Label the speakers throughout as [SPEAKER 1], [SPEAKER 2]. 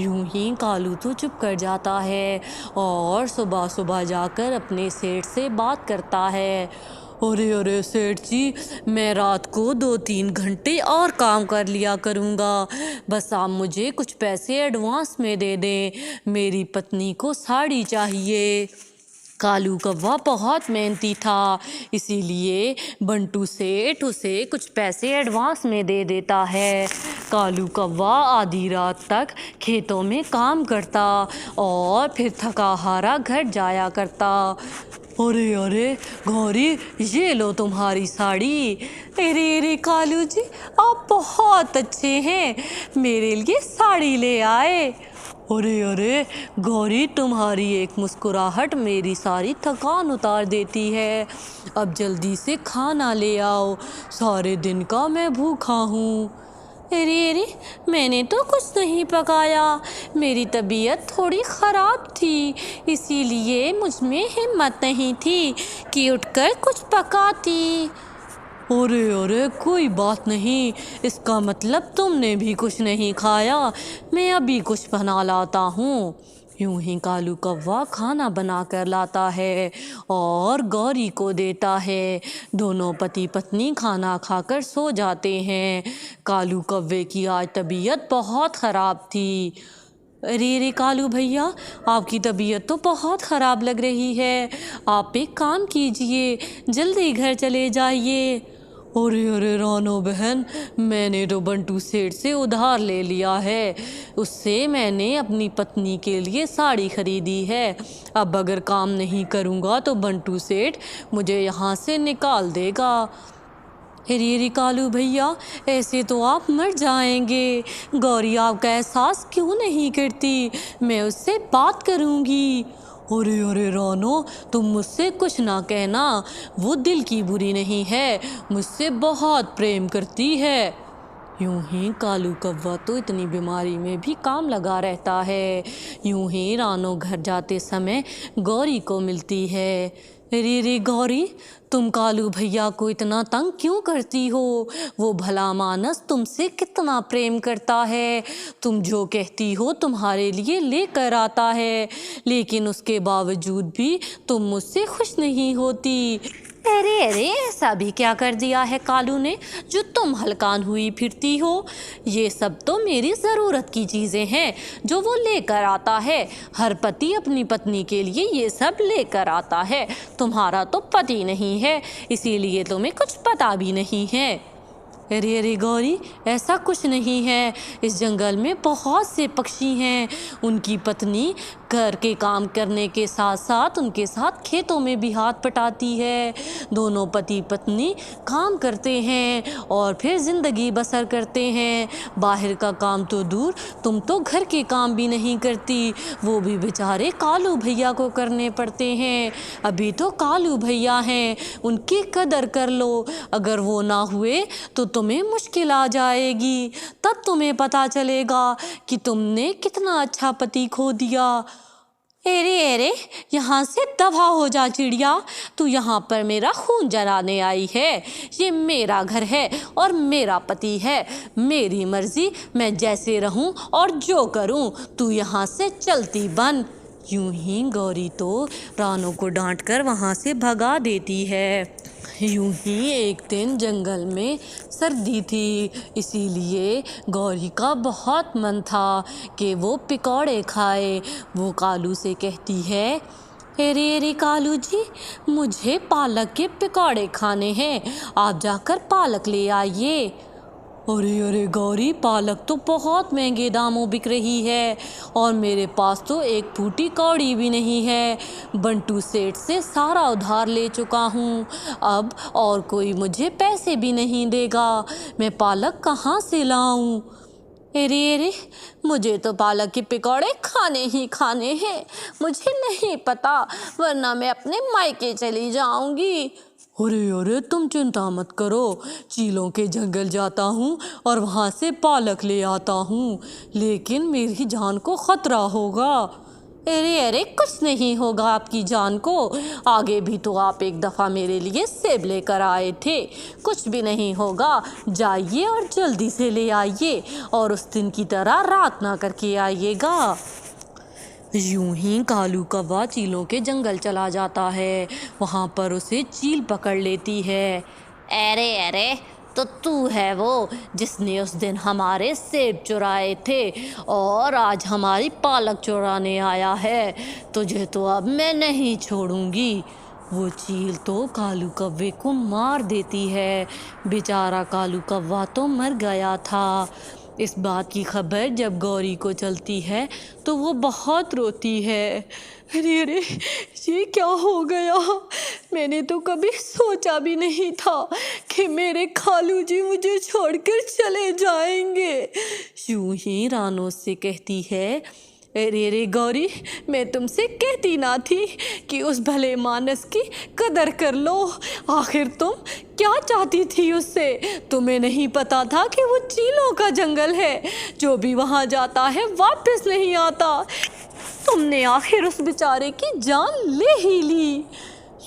[SPEAKER 1] یوں ہی کالو تو چپ کر جاتا ہے اور صبح صبح جا کر اپنے سیٹھ سے بات کرتا ہے۔ ارے ارے سیٹھ جی، میں رات کو 2-3 گھنٹے اور کام کر لیا کروں گا، بس آپ مجھے کچھ پیسے ایڈوانس میں دے دیں، میری پتنی کو ساڑی چاہیے۔ کالو کوا بہت محنتی تھا، اسی لیے بنٹو سیٹھ اسے کچھ پیسے ایڈوانس میں دے دیتا ہے۔ کالو کوا آدھی رات تک کھیتوں میں کام کرتا اور پھر تھکا ہارا گھر جایا کرتا۔ ارے ارے گوری، یہ لو تمہاری ساڑی۔ ارے ارے کالو جی، آپ بہت اچھے ہیں، میرے لیے ساڑی لے آئے۔ ارے ارے گوری، تمہاری ایک مسکراہٹ میری ساری تھکان اتار دیتی ہے، اب جلدی سے کھانا لے آؤ، سارے دن کا میں بھوکا ہوں۔ ارے ارے، میں نے تو کچھ نہیں پکایا، میری طبیعت تھوڑی خراب تھی، اسی لیے مجھ میں ہمت نہیں تھی کہ اٹھ کر کچھ پکاتی۔ ارے ارے کوئی بات نہیں، اس کا مطلب تم نے بھی کچھ نہیں کھایا، میں ابھی کچھ بنا لاتا ہوں۔ یوں ہی کالو کوا کھانا بنا کر لاتا ہے اور گوری کو دیتا ہے۔ دونوں پتی پتنی کھانا کھا کر سو جاتے ہیں۔ کالو کوے کی آج طبیعت بہت خراب تھی۔ ارے ارے کالو بھیا، آپ کی طبیعت تو بہت خراب لگ رہی ہے، آپ ایک کام کیجئے، جلدی گھر چلے جائیے۔ ارے ارے رانو بہن، میں نے تو بنٹو سیٹھ سے ادھار لے لیا ہے، اس سے میں نے اپنی پتنی کے لیے ساڑی خریدی ہے، اب اگر کام نہیں کروں گا تو بنٹو سیٹھ مجھے یہاں سے نکال دے گا۔ ارے ارے کالو بھیا، ایسے تو آپ مر جائیں گے، گوری آپ کا احساس کیوں نہیں کرتی، میں اس سے بات کروں گی۔ ارے ارے رانو، تم مجھ سے کچھ نہ کہنا، وہ دل کی بری نہیں ہے، مجھ سے بہت پریم کرتی ہے۔ یوں ہی کالو کوا تو اتنی بیماری میں بھی کام لگا رہتا ہے۔ یوں ہی رانو گھر جاتے سمے گوری کو ملتی ہے۔ ارے ارے گوری، تم کالو بھیا کو اتنا تنگ کیوں کرتی ہو، وہ بھلا مانس تم سے کتنا پریم کرتا ہے، تم جو کہتی ہو تمہارے لیے لے کر آتا ہے، لیکن اس کے باوجود بھی تم مجھ سے خوش نہیں ہوتی۔ ارے ارے ایسا بھی کیا کر دیا ہے کالو نے جو تم ہلکان ہوئی پھرتی ہو، یہ سب تو میری ضرورت کی چیزیں ہیں جو وہ لے کر آتا ہے، ہر پتی اپنی پتنی کے لیے یہ سب لے کر آتا ہے، تمہارا تو پتی نہیں ہے، اسی لیے تمہیں کچھ پتا بھی نہیں ہے۔ ارے ارے گوری، ایسا کچھ نہیں ہے، اس جنگل میں بہت سے پکشی ہیں، ان کی پتنی گھر کے کام کرنے کے ساتھ ساتھ ان کے ساتھ کھیتوں میں بھی ہاتھ پٹاتی ہے، دونوں پتی پتنی کام کرتے ہیں اور پھر زندگی بسر کرتے ہیں، باہر کا کام تو دور، تم تو گھر کے کام بھی نہیں کرتی، وہ بھی بیچارے کالو بھیا کو کرنے پڑتے ہیں، ابھی تو کالو بھیا ہیں، ان کی قدر کر لو، اگر وہ نہ ہوئے تو تمہیں مشکل آ جائے گی، تب تمہیں پتہ چلے گا کہ تم نے کتنا اچھا پتی کھو دیا۔ ارے ارے یہاں سے دفع ہو جا چڑیا، تو یہاں پر میرا خون جلانے آئی ہے، یہ میرا گھر ہے اور میرا پتی ہے، میری مرضی، میں جیسے رہوں اور جو کروں، تو یہاں سے چلتی بن۔ یوں ہی گوری تو رانو کو ڈانٹ کر وہاں سے بھگا دیتی ہے۔ یوں ہی ایک دن جنگل میں سردی تھی، اسی لیے گوری کا بہت من تھا کہ وہ پکوڑے کھائے، وہ کالو سے کہتی ہے، ارے ارے کالو جی، مجھے پالک کے پکوڑے کھانے ہیں، آپ جا کر پالک لے آئیے۔ ارے ارے گوری، پالک تو بہت مہنگے داموں بک رہی ہے اور میرے پاس تو ایک پھوٹی کوڑی بھی نہیں ہے، بنٹو سیٹھ سے سارا ادھار لے چکا ہوں، اب اور کوئی مجھے پیسے بھی نہیں دے گا، میں پالک کہاں سے لاؤں؟ ارے ارے مجھے تو پالک کے پکوڑے کھانے ہی کھانے ہیں، مجھے نہیں پتا، ورنہ میں اپنے مائکے چلی جاؤں گی۔ ارے ارے تم چنتا مت کرو، چیلوں کے جنگل جاتا ہوں اور وہاں سے پالک لے آتا ہوں، لیکن میری جان کو خطرہ ہوگا۔ ارے ارے کچھ نہیں ہوگا آپ کی جان کو، آگے بھی تو آپ ایک دفعہ میرے لیے سیب لے کر آئے تھے، کچھ بھی نہیں ہوگا، جائیے اور جلدی سے لے آئیے اور اس دن کی طرح رات نہ کر کے آئیے گا۔ یوں ہی کالو کوا چیلوں کے جنگل چلا جاتا ہے، وہاں پر اسے چیل پکڑ لیتی ہے۔ ارے ارے تو ہے وہ جس نے اس دن ہمارے سیب چرائے تھے اور آج ہماری پالک چرانے آیا ہے، تجھے تو اب میں نہیں چھوڑوں گی۔ وہ چیل تو کالو کوے کو مار دیتی ہے، بیچارہ کالو کوا تو مر گیا تھا۔ اس بات کی خبر جب گوری کو چلتی ہے تو وہ بہت روتی ہے۔ ارے ارے یہ کیا ہو گیا، میں نے تو کبھی سوچا بھی نہیں تھا کہ میرے کالو جی مجھے چھوڑ کر چلے جائیں گے۔ یوں ہی رانو سے کہتی ہے، ارے ارے گوری، میں تم سے کہتی نہ تھی کہ اس بھلے مانس کی قدر کر لو، آخر تم کیا چاہتی تھی اس سے؟ تمہیں نہیں پتا تھا کہ وہ چیلوں کا جنگل ہے، جو بھی وہاں جاتا ہے واپس نہیں آتا، تم نے آخر اس بیچارے کی جان لے ہی لی۔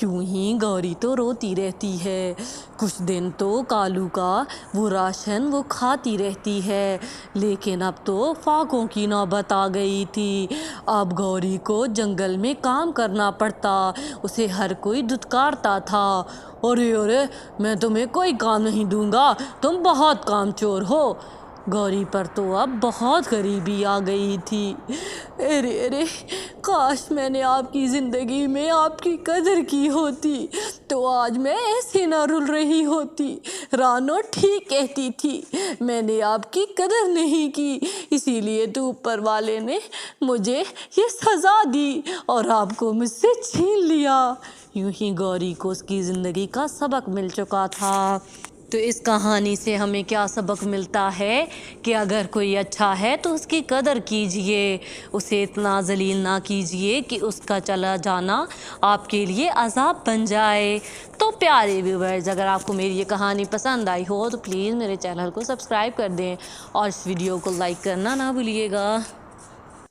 [SPEAKER 1] یوں ہی گوری تو روتی رہتی ہے، کچھ دن تو کالو کا وہ راشن وہ کھاتی رہتی ہے، لیکن اب تو فاقوں کی نوبت آ گئی تھی۔ اب گوری کو جنگل میں کام کرنا پڑتا، اسے ہر کوئی دھتکارتا تھا، ارے ارے میں تمہیں کوئی کام نہیں دوں گا، تم بہت کام چور ہو۔ گوری پر تو اب بہت غریبی آ گئی تھی۔ ارے ارے کاش میں نے آپ کی زندگی میں آپ کی قدر کی ہوتی تو آج میں ایسے نہ رل رہی ہوتی۔ رانو ٹھیک کہتی تھی، میں نے آپ کی قدر نہیں کی، اسی لیے تو اوپر والے نے مجھے یہ سزا دی اور آپ کو مجھ سے چھین لیا۔ یوں ہی گوری کو اس کی زندگی کا سبق مل چکا تھا۔ تو اس کہانی سے ہمیں کیا سبق ملتا ہے کہ اگر کوئی اچھا ہے تو اس کی قدر کیجئے، اسے اتنا ذلیل نہ کیجئے کہ اس کا چلا جانا آپ کے لیے عذاب بن جائے۔ تو پیارے ویورز، اگر آپ کو میری یہ کہانی پسند آئی ہو تو پلیز میرے چینل کو سبسکرائب کر دیں اور اس ویڈیو کو لائک کرنا نہ بھولیے گا۔